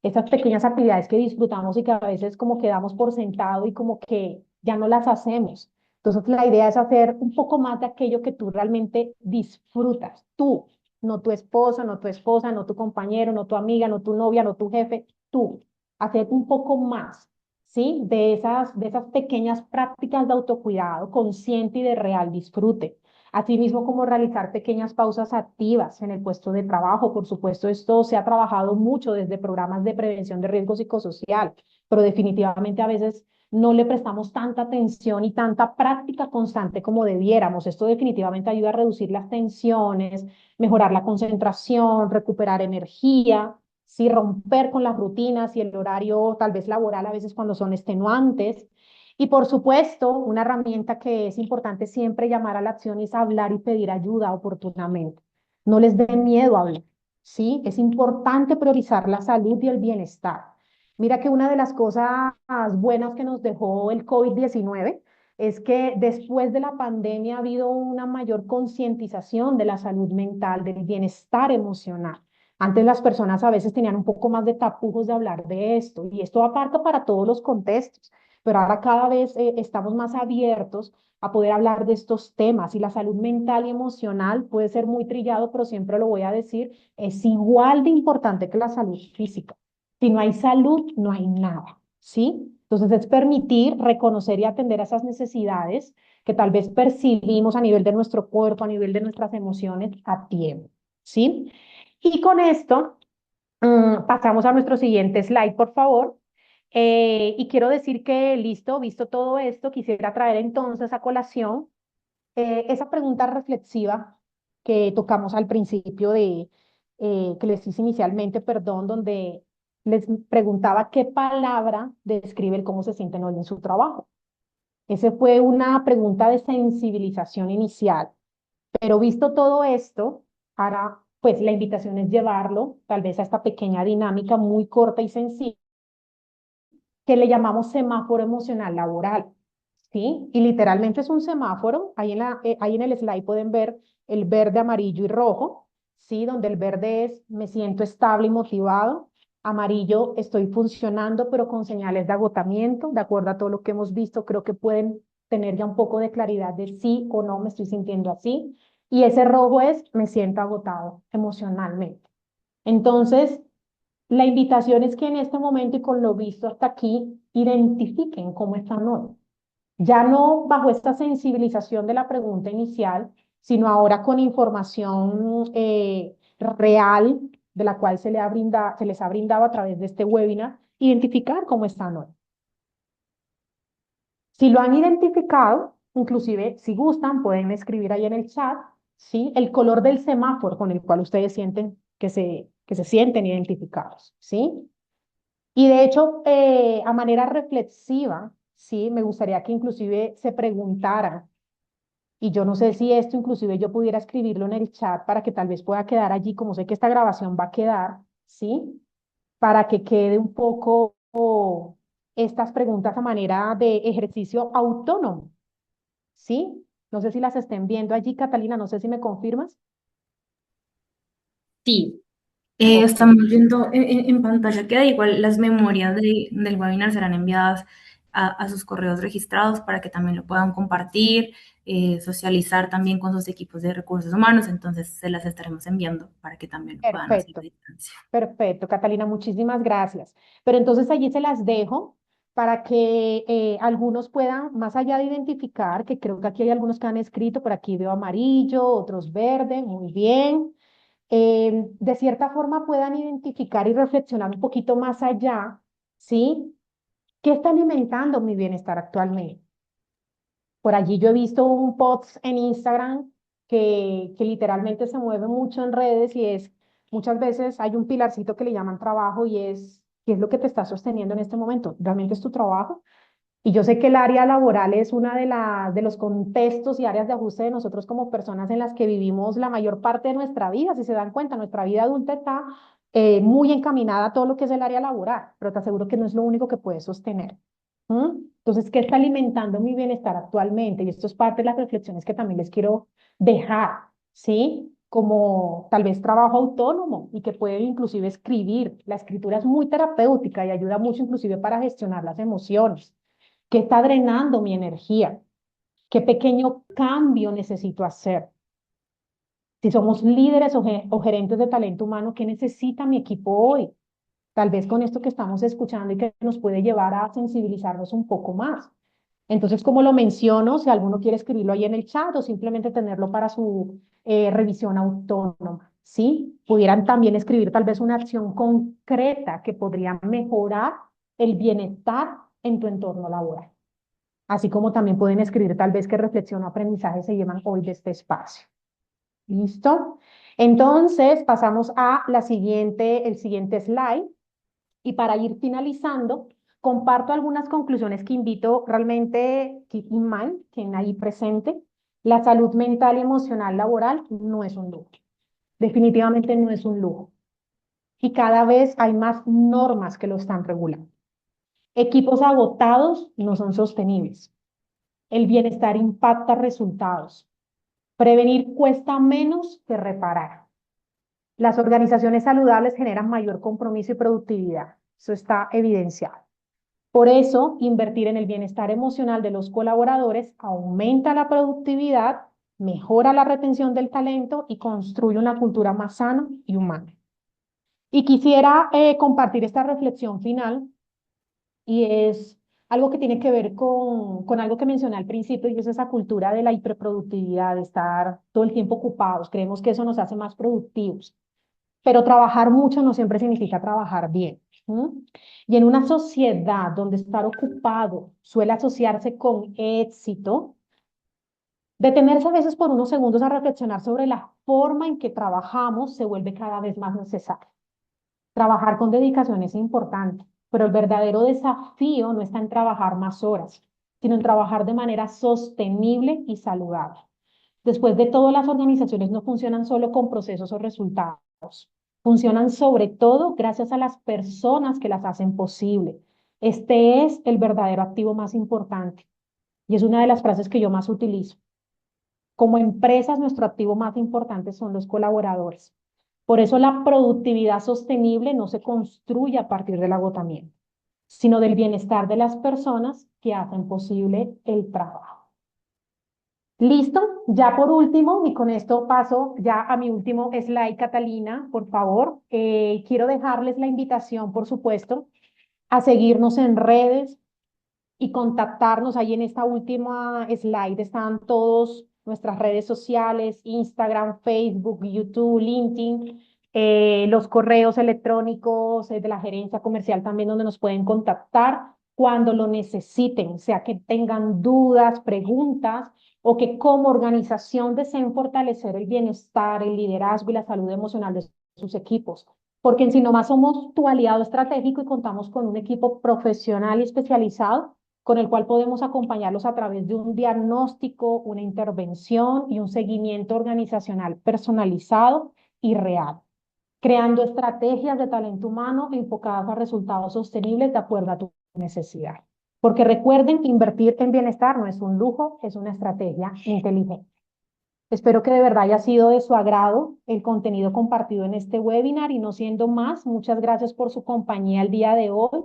Esas pequeñas actividades que disfrutamos y que a veces como quedamos por sentado y como que ya no las hacemos. Entonces la idea es hacer un poco más de aquello que tú realmente disfrutas. Tú, no tu esposo, no tu esposa, no tu compañero, no tu amiga, no tu novia, no tu jefe, tú. Hacer un poco más, ¿sí? De esas pequeñas prácticas de autocuidado consciente y de real disfrute. Asimismo, como realizar pequeñas pausas activas en el puesto de trabajo. Por supuesto, esto se ha trabajado mucho desde programas de prevención de riesgo psicosocial, pero definitivamente a veces no le prestamos tanta atención y tanta práctica constante como debiéramos. Esto definitivamente ayuda a reducir las tensiones, mejorar la concentración, recuperar energía, sí, romper con las rutinas y el horario tal vez laboral a veces cuando son extenuantes. Y por supuesto, una herramienta que es importante siempre llamar a la acción es hablar y pedir ayuda oportunamente. No les dé miedo a hablar, ¿sí? Es importante priorizar la salud y el bienestar. Mira que una de las cosas buenas que nos dejó el COVID-19 es que después de la pandemia ha habido una mayor concientización de la salud mental, del bienestar emocional. Antes las personas a veces tenían un poco más de tapujos de hablar de esto y esto abarca para todos los contextos, pero ahora cada vez estamos más abiertos a poder hablar de estos temas. Y la salud mental y emocional puede ser muy trillado, pero siempre lo voy a decir, es igual de importante que la salud física. Si no hay salud, no hay nada, ¿sí? Entonces es permitir, reconocer y atender a esas necesidades que tal vez percibimos a nivel de nuestro cuerpo, a nivel de nuestras emociones a tiempo, ¿sí? Y con esto pasamos a nuestro siguiente slide, por favor. Y quiero decir que, listo, visto todo esto, quisiera traer entonces a colación esa pregunta reflexiva que tocamos al principio que les hice inicialmente, perdón, donde les preguntaba qué palabra describe el cómo se sienten hoy en su trabajo. Esa fue una pregunta de sensibilización inicial, pero visto todo esto, ahora pues la invitación es llevarlo tal vez a esta pequeña dinámica muy corta y sencilla que le llamamos semáforo emocional laboral, ¿sí? Y literalmente es un semáforo, ahí en el slide pueden ver el verde, amarillo y rojo, ¿sí? Donde el verde es me siento estable y motivado, amarillo estoy funcionando pero con señales de agotamiento, de acuerdo a todo lo que hemos visto, creo que pueden tener ya un poco de claridad de sí o no me estoy sintiendo así, y ese rojo es me siento agotado emocionalmente. Entonces, la invitación es que en este momento y con lo visto hasta aquí, identifiquen cómo están hoy. Ya no bajo esta sensibilización de la pregunta inicial, sino ahora con información real de la cual se les ha brindado a través de este webinar, identificar cómo están hoy. Si lo han identificado, inclusive si gustan, pueden escribir ahí en el chat, ¿sí? El color del semáforo con el cual ustedes sienten que se sienten identificados, ¿sí? Y de hecho, a manera reflexiva, sí, me gustaría que inclusive se preguntara, y yo no sé si esto inclusive yo pudiera escribirlo en el chat para que tal vez pueda quedar allí, como sé que esta grabación va a quedar, ¿sí? Para que quede un poco estas preguntas a manera de ejercicio autónomo, ¿sí? No sé si las estén viendo allí, Catalina, no sé si me confirmas. Sí, Ok. estamos viendo en pantalla que da igual las memorias del webinar serán enviadas a sus correos registrados para que también lo puedan compartir, socializar también con sus equipos de recursos humanos, entonces se las estaremos enviando para que también lo puedan hacer a Perfecto. distancia. Perfecto, Catalina, muchísimas gracias. Pero entonces allí se las dejo para que algunos puedan, más allá de identificar, que creo que aquí hay algunos que han escrito, por aquí veo amarillo, otros verde, muy bien, de cierta forma puedan identificar y reflexionar un poquito más allá, ¿sí? ¿Qué está alimentando mi bienestar actualmente? Por allí yo he visto un post en Instagram que literalmente se mueve mucho en redes y es, muchas veces hay un pilarcito que le llaman trabajo y es, ¿qué es lo que te está sosteniendo en este momento? ¿Realmente es tu trabajo? Y yo sé que el área laboral es una de los contextos y áreas de ajuste de nosotros como personas en las que vivimos la mayor parte de nuestra vida. Si se dan cuenta, nuestra vida adulta está muy encaminada a todo lo que es el área laboral, pero te aseguro que no es lo único que puedes sostener. ¿Mm? Entonces, ¿qué está alimentando mi bienestar actualmente? Y esto es parte de las reflexiones que también les quiero dejar, ¿sí? Como tal vez trabajo autónomo y que pueden inclusive escribir. La escritura es muy terapéutica y ayuda mucho inclusive para gestionar las emociones. ¿Qué está drenando mi energía? ¿Qué pequeño cambio necesito hacer? Si somos líderes o gerentes de talento humano, ¿qué necesita mi equipo hoy? Tal vez con esto que estamos escuchando y que nos puede llevar a sensibilizarnos un poco más. Entonces, como lo menciono, si alguno quiere escribirlo ahí en el chat o simplemente tenerlo para su revisión autónoma, ¿sí? Pudieran también escribir tal vez una acción concreta que podría mejorar el bienestar en tu entorno laboral. Así como también pueden escribir tal vez qué reflexión o aprendizaje se llevan hoy de este espacio. ¿Listo? Entonces, pasamos a el siguiente slide. Y para ir finalizando, comparto algunas conclusiones que invito realmente keep in mind, quien ahí presente. La salud mental y emocional laboral no es un lujo. Definitivamente no es un lujo. Y cada vez hay más normas que lo están regulando. Equipos agotados no son sostenibles. El bienestar impacta resultados. Prevenir cuesta menos que reparar. Las organizaciones saludables generan mayor compromiso y productividad. Eso está evidenciado. Por eso, invertir en el bienestar emocional de los colaboradores aumenta la productividad, mejora la retención del talento y construye una cultura más sana y humana. Y quisiera compartir esta reflexión final y es algo que tiene que ver con algo que mencioné al principio y es esa cultura de la hiperproductividad, de estar todo el tiempo ocupados. Creemos que eso nos hace más productivos, pero trabajar mucho no siempre significa trabajar bien. ¿Mm? Y en una sociedad donde estar ocupado suele asociarse con éxito, detenerse a veces por unos segundos a reflexionar sobre la forma en que trabajamos se vuelve cada vez más necesario. Trabajar con dedicación es importante, pero el verdadero desafío no está en trabajar más horas, sino en trabajar de manera sostenible y saludable. Después de todo, las organizaciones no funcionan solo con procesos o resultados, funcionan sobre todo gracias a las personas que las hacen posible. Este es el verdadero activo más importante y es una de las frases que yo más utilizo. Como empresas, nuestro activo más importante son los colaboradores. Por eso la productividad sostenible no se construye a partir del agotamiento, sino del bienestar de las personas que hacen posible el trabajo. Listo, ya por último, y con esto paso ya a mi último slide, Catalina, por favor. Quiero dejarles la invitación, por supuesto, a seguirnos en redes y contactarnos. Ahí en esta última slide están todas nuestras redes sociales, Instagram, Facebook, YouTube, LinkedIn, los correos electrónicos de la gerencia comercial también donde nos pueden contactar cuando lo necesiten, sea que tengan dudas, preguntas o que como organización deseen fortalecer el bienestar, el liderazgo y la salud emocional de sus equipos. Porque en Sinomás somos tu aliado estratégico y contamos con un equipo profesional y especializado con el cual podemos acompañarlos a través de un diagnóstico, una intervención y un seguimiento organizacional personalizado y real, creando estrategias de talento humano enfocadas a resultados sostenibles de acuerdo a tu necesidad. Porque recuerden que invertir en bienestar no es un lujo, es una estrategia inteligente. Espero que de verdad haya sido de su agrado el contenido compartido en este webinar y no siendo más, muchas gracias por su compañía el día de hoy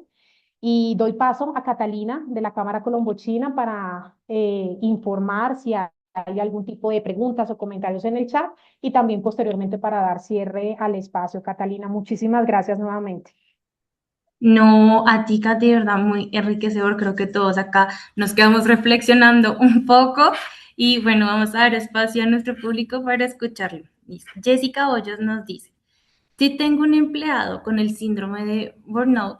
y doy paso a Catalina de la Cámara Colombochina para informar si hay algún tipo de preguntas o comentarios en el chat y también posteriormente para dar cierre al espacio. Catalina, muchísimas gracias nuevamente. No, a ti, Kat, de verdad, muy enriquecedor. Creo que todos acá nos quedamos reflexionando un poco y bueno, vamos a dar espacio a nuestro público para escucharlo. Listo. Jessica Hoyos nos dice, si tengo un empleado con el síndrome de burnout,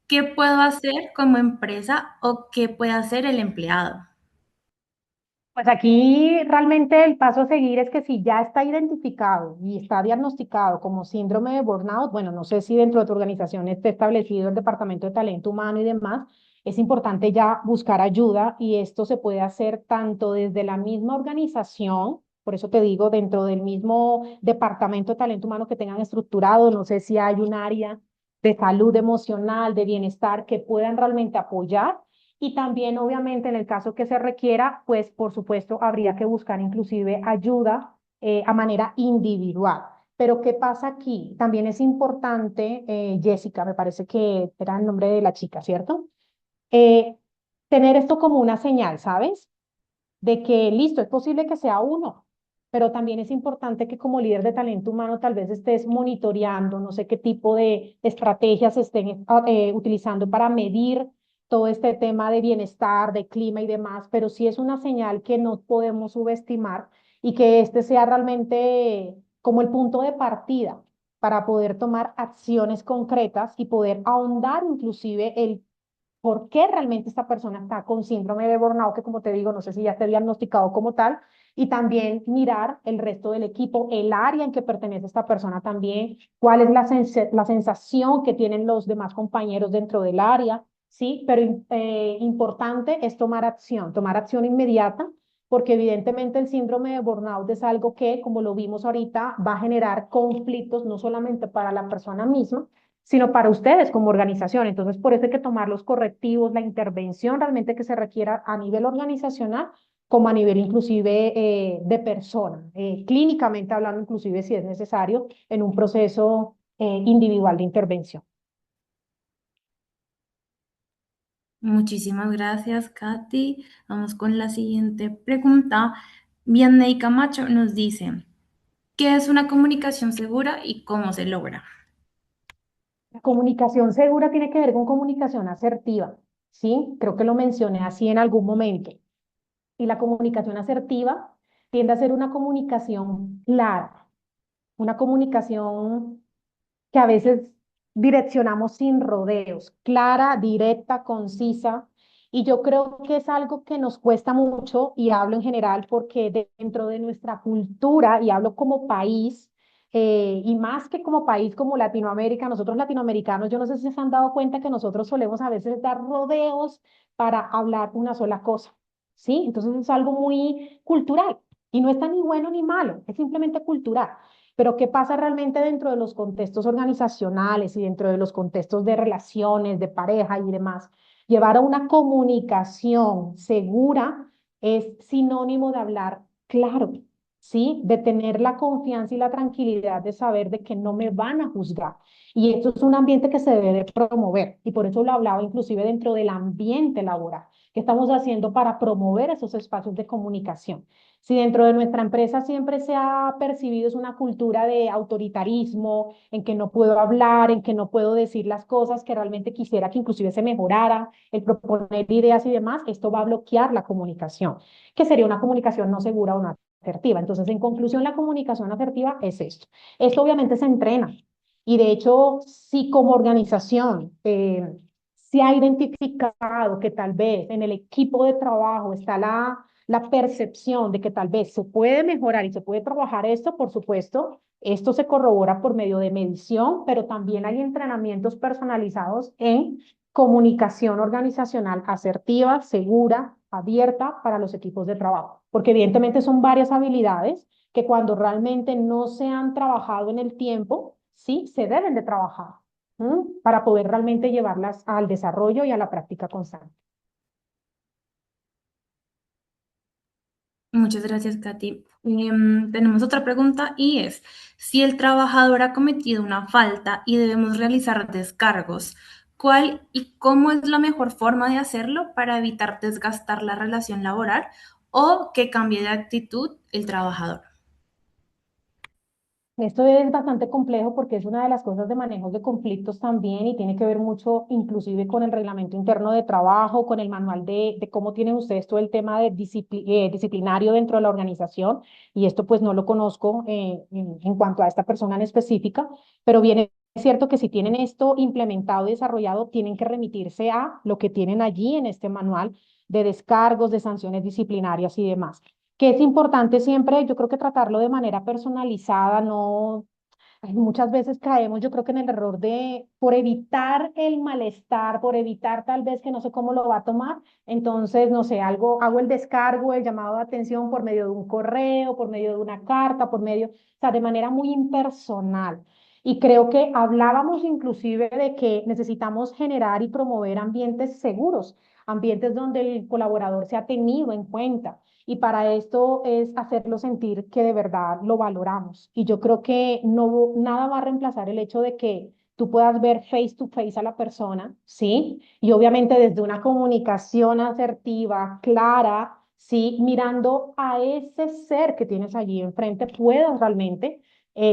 ¿qué puedo hacer como empresa o qué puede hacer el empleado? Pues aquí realmente el paso a seguir es que si ya está identificado y está diagnosticado como síndrome de burnout, bueno, no sé si dentro de tu organización esté establecido el departamento de talento humano y demás, es importante ya buscar ayuda y esto se puede hacer tanto desde la misma organización, por eso te digo, dentro del mismo departamento de talento humano que tengan estructurado, no sé si hay un área de salud emocional, de bienestar que puedan realmente apoyar y también, obviamente, en el caso que se requiera, pues por supuesto habría que buscar inclusive ayuda a manera individual. Pero ¿qué pasa aquí? También es importante, Jessica, me parece que era el nombre de la chica, ¿cierto? Eh, tener esto como una señal, ¿sabes? De que listo, es posible que sea uno, pero también es importante que como líder de talento humano tal vez estés monitoreando, no sé qué tipo de estrategias estén utilizando para medir todo este tema de bienestar, de clima y demás, pero sí es una señal que no podemos subestimar y que este sea realmente como el punto de partida para poder tomar acciones concretas y poder ahondar inclusive el por qué realmente esta persona está con síndrome de burnout, que como te digo, no sé si ya esté diagnosticado como tal, y también mirar el resto del equipo, el área en que pertenece esta persona también, cuál es la sensación que tienen los demás compañeros dentro del área, ¿sí? Pero importante es tomar acción inmediata, porque evidentemente el síndrome de burnout es algo que, como lo vimos ahorita, va a generar conflictos no solamente para la persona misma, sino para ustedes como organización. Entonces, por eso hay que tomar los correctivos, la intervención realmente que se requiera a nivel organizacional, como a nivel inclusive de persona, clínicamente hablando, inclusive si es necesario, en un proceso individual de intervención. Muchísimas gracias, Katy. Vamos con la siguiente pregunta. Vianney Camacho nos dice, ¿qué es una comunicación segura y cómo se logra? La comunicación segura tiene que ver con comunicación asertiva, ¿sí? Creo que lo mencioné así en algún momento. Y la comunicación asertiva tiende a ser una comunicación clara, una comunicación que a veces direccionamos sin rodeos, clara, directa, concisa. Y yo creo que es algo que nos cuesta mucho, y hablo en general porque dentro de nuestra cultura, y hablo como país, y más que como país, como Latinoamérica, nosotros latinoamericanos, yo no sé si se han dado cuenta que nosotros solemos a veces dar rodeos para hablar una sola cosa, ¿sí? Entonces es algo muy cultural y no está ni bueno ni malo, es simplemente cultural. Pero ¿qué pasa realmente dentro de los contextos organizacionales y dentro de los contextos de relaciones, de pareja y demás? Llevar a una comunicación segura es sinónimo de hablar claro, ¿sí? De tener la confianza y la tranquilidad de saber de que no me van a juzgar. Y esto es un ambiente que se debe de promover. Y por eso lo hablaba inclusive dentro del ambiente laboral. ¿Qué estamos haciendo para promover esos espacios de comunicación? Si dentro de nuestra empresa siempre se ha percibido es una cultura de autoritarismo, en que no puedo hablar, en que no puedo decir las cosas que realmente quisiera que inclusive se mejorara, el proponer ideas y demás, esto va a bloquear la comunicación, que sería una comunicación no segura o no asertiva. Entonces, en conclusión, la comunicación asertiva es esto. Esto obviamente se entrena y de hecho, si como organización se ha identificado que tal vez en el equipo de trabajo está la percepción de que tal vez se puede mejorar y se puede trabajar esto, por supuesto, esto se corrobora por medio de medición, pero también hay entrenamientos personalizados en comunicación organizacional asertiva, segura, abierta para los equipos de trabajo, porque evidentemente son varias habilidades que cuando realmente no se han trabajado en el tiempo, sí, se deben de trabajar para poder realmente llevarlas al desarrollo y a la práctica constante. Muchas gracias, Katy. Tenemos otra pregunta y es, si el trabajador ha cometido una falta y debemos realizar descargos, ¿cuál y cómo es la mejor forma de hacerlo para evitar desgastar la relación laboral o que cambie de actitud el trabajador? Esto es bastante complejo porque es una de las cosas de manejo de conflictos también y tiene que ver mucho inclusive con el reglamento interno de trabajo, con el manual de cómo tienen ustedes todo el tema de disciplinario dentro de la organización y esto pues no lo conozco en cuanto a esta persona en específica, pero bien es cierto que si tienen esto implementado y desarrollado, tienen que remitirse a lo que tienen allí en este manual de descargos, de sanciones disciplinarias y demás que es importante siempre, yo creo que tratarlo de manera personalizada, no, muchas veces caemos, yo creo que en el error de, por evitar el malestar, por evitar tal vez que no sé cómo lo va a tomar, entonces, no sé, algo, hago el descargo, el llamado de atención por medio de un correo, por medio de una carta, por medio, o sea, de manera muy impersonal. Y creo que hablábamos inclusive de que necesitamos generar y promover ambientes seguros, ambientes donde el colaborador sea tenido en cuenta. Y para esto es hacerlo sentir que de verdad lo valoramos. Y yo creo que no, nada va a reemplazar el hecho de que tú puedas ver face to face a la persona, ¿sí? Y obviamente desde una comunicación asertiva, clara, ¿sí? Mirando a ese ser que tienes allí enfrente, puedas realmente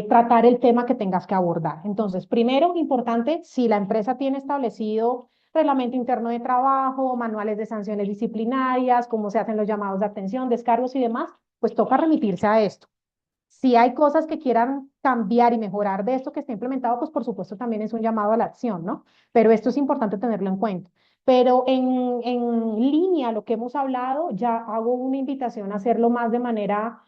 tratar el tema que tengas que abordar. Entonces, primero, importante, si la empresa tiene establecido reglamento interno de trabajo, manuales de sanciones disciplinarias, cómo se hacen los llamados de atención, descargos y demás, pues toca remitirse a esto. Si hay cosas que quieran cambiar y mejorar de esto que está implementado, pues por supuesto también es un llamado a la acción, ¿no? Pero esto es importante tenerlo en cuenta. Pero en línea, lo que hemos hablado, ya hago una invitación a hacerlo más de manera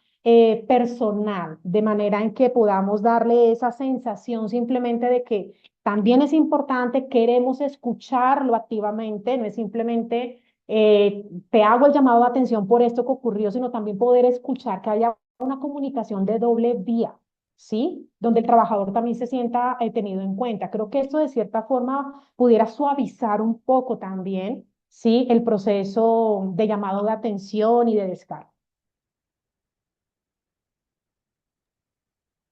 personal, de manera en que podamos darle esa sensación simplemente de que también es importante, queremos escucharlo activamente, no es simplemente te hago el llamado de atención por esto que ocurrió, sino también poder escuchar que haya una comunicación de doble vía, ¿sí? Donde el trabajador también se sienta tenido en cuenta. Creo que esto de cierta forma pudiera suavizar un poco también, ¿sí? El proceso de llamado de atención y de descarga.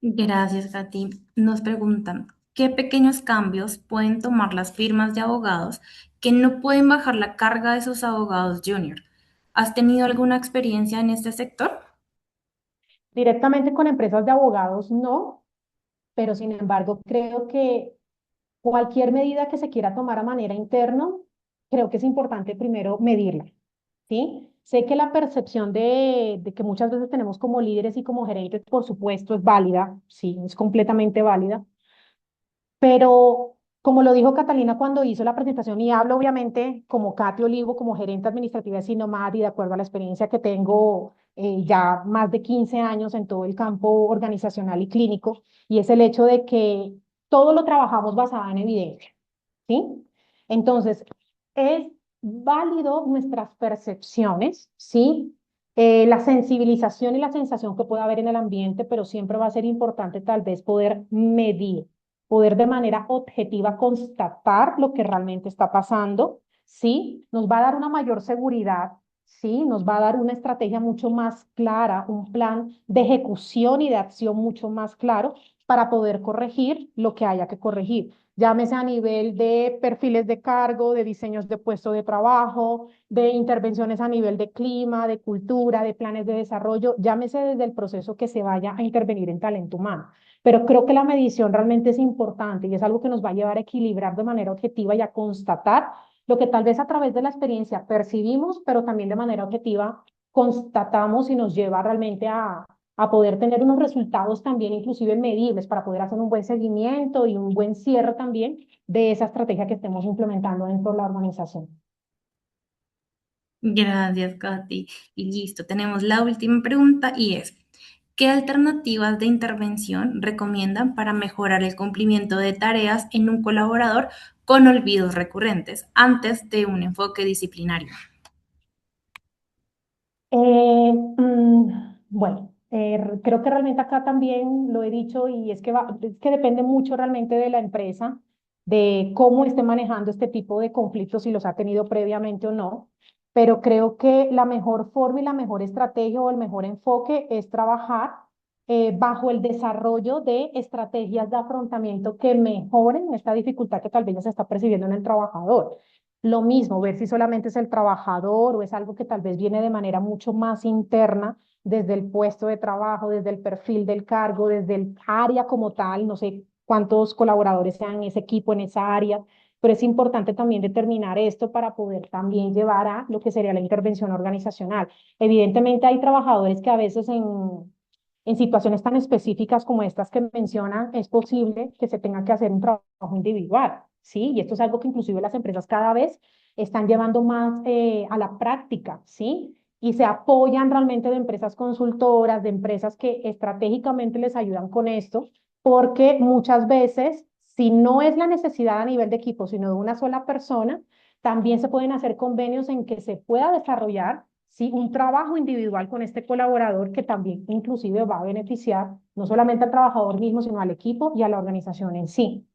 Gracias, Katy. Nos preguntan, ¿qué pequeños cambios pueden tomar las firmas de abogados que no pueden bajar la carga de sus abogados junior. ¿Has tenido alguna experiencia en este sector? Directamente con empresas de abogados, no, pero sin embargo creo que cualquier medida que se quiera tomar a manera interna, creo que es importante primero medirla, ¿sí? Sé que la percepción de que muchas veces tenemos como líderes y como gerentes, por supuesto, es válida, sí, es completamente válida, pero como lo dijo Catalina cuando hizo la presentación, y hablo obviamente como Katy Olivo, como gerente administrativa de Sinomad y de acuerdo a la experiencia que tengo ya más de 15 años en todo el campo organizacional y clínico, y es el hecho de que todo lo trabajamos basado en evidencia, ¿sí? Entonces, es válido nuestras percepciones, ¿sí? La sensibilización y la sensación que puede haber en el ambiente, pero siempre va a ser importante tal vez poder medir, poder de manera objetiva constatar lo que realmente está pasando, ¿sí? Nos va a dar una mayor seguridad, ¿sí? Nos va a dar una estrategia mucho más clara, un plan de ejecución y de acción mucho más claro para poder corregir lo que haya que corregir. Llámese a nivel de perfiles de cargo, de diseños de puesto de trabajo, de intervenciones a nivel de clima, de cultura, de planes de desarrollo, llámese desde el proceso que se vaya a intervenir en talento humano. Pero creo que la medición realmente es importante y es algo que nos va a llevar a equilibrar de manera objetiva y a constatar lo que tal vez a través de la experiencia percibimos, pero también de manera objetiva constatamos y nos lleva realmente a poder tener unos resultados también inclusive medibles para poder hacer un buen seguimiento y un buen cierre también de esa estrategia que estemos implementando dentro de la organización. Gracias, Katy. Y listo, tenemos la última pregunta y es, ¿qué alternativas de intervención recomiendan para mejorar el cumplimiento de tareas en un colaborador con olvidos recurrentes antes de un enfoque disciplinario? Bueno, creo que realmente acá también lo he dicho y es que depende mucho realmente de la empresa, de cómo esté manejando este tipo de conflictos, si los ha tenido previamente o no, pero creo que la mejor forma y la mejor estrategia o el mejor enfoque es trabajar bajo el desarrollo de estrategias de afrontamiento que mejoren esta dificultad que tal vez ya se está percibiendo en el trabajador. Lo mismo, ver si solamente es el trabajador o es algo que tal vez viene de manera mucho más interna desde el puesto de trabajo, desde el perfil del cargo, desde el área como tal. No sé cuántos colaboradores sean en ese equipo, en esa área, pero es importante también determinar esto para poder también llevar a lo que sería la intervención organizacional. Evidentemente hay trabajadores que a veces en situaciones tan específicas como estas que mencionan, es posible que se tenga que hacer un trabajo individual, ¿sí? Y esto es algo que inclusive las empresas cada vez están llevando más a la práctica, ¿sí? Y se apoyan realmente de empresas consultoras, de empresas que estratégicamente les ayudan con esto, porque muchas veces, si no es la necesidad a nivel de equipo, sino de una sola persona, también se pueden hacer convenios en que se pueda desarrollar, ¿sí? Un trabajo individual con este colaborador que también inclusive va a beneficiar no solamente al trabajador mismo, sino al equipo y a la organización en sí.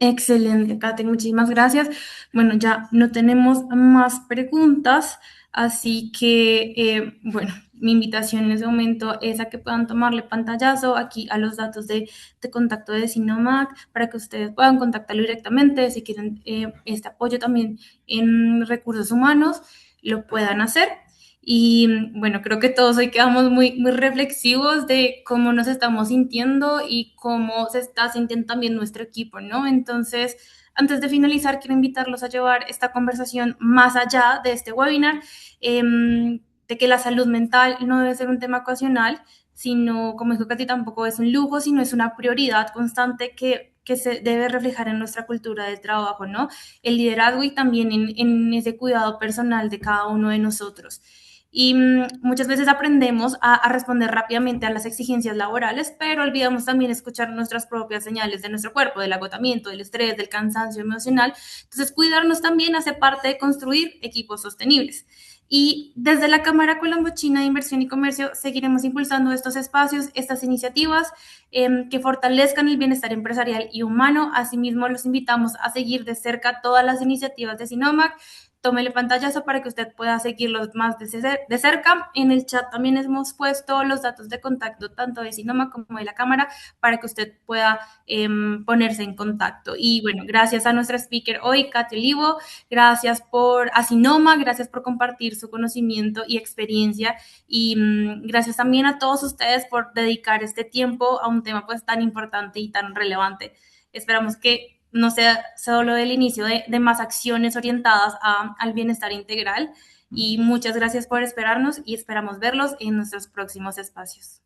Excelente, Kate, muchísimas gracias. Bueno, ya no tenemos más preguntas, así que, bueno, mi invitación en ese momento es a que puedan tomarle pantallazo aquí a los datos de contacto de Sinomac para que ustedes puedan contactarlo directamente. Si quieren este apoyo también en recursos humanos, lo puedan hacer. Y bueno, creo que todos hoy quedamos muy reflexivos de cómo nos estamos sintiendo y cómo se está sintiendo también nuestro equipo, ¿no? Entonces, antes de finalizar, quiero invitarlos a llevar esta conversación más allá de este webinar, de que la salud mental no debe ser un tema ocasional, sino, como dijo Katy, tampoco es un lujo, sino es una prioridad constante que se debe reflejar en nuestra cultura de trabajo, ¿no? El liderazgo y también en ese cuidado personal de cada uno de nosotros. Y muchas veces aprendemos a responder rápidamente a las exigencias laborales, pero olvidamos también escuchar nuestras propias señales de nuestro cuerpo, del agotamiento, del estrés, del cansancio emocional. Entonces, cuidarnos también hace parte de construir equipos sostenibles. Y desde la Cámara Colombo-China de Inversión y Comercio seguiremos impulsando estos espacios, estas iniciativas que fortalezcan el bienestar empresarial y humano. Asimismo, los invitamos a seguir de cerca todas las iniciativas de Sinomac, tómele pantallazo para que usted pueda seguirlos más de cerca. En el chat también hemos puesto los datos de contacto tanto de Sinoma como de la Cámara para que usted pueda ponerse en contacto. Y bueno, gracias a nuestra speaker hoy, Katy Olivo, gracias a Sinoma, gracias por compartir su conocimiento y experiencia y gracias también a todos ustedes por dedicar este tiempo a un tema pues tan importante y tan relevante. Esperamos que no sea solo el inicio de más acciones orientadas al bienestar integral y muchas gracias por esperarnos y esperamos verlos en nuestros próximos espacios.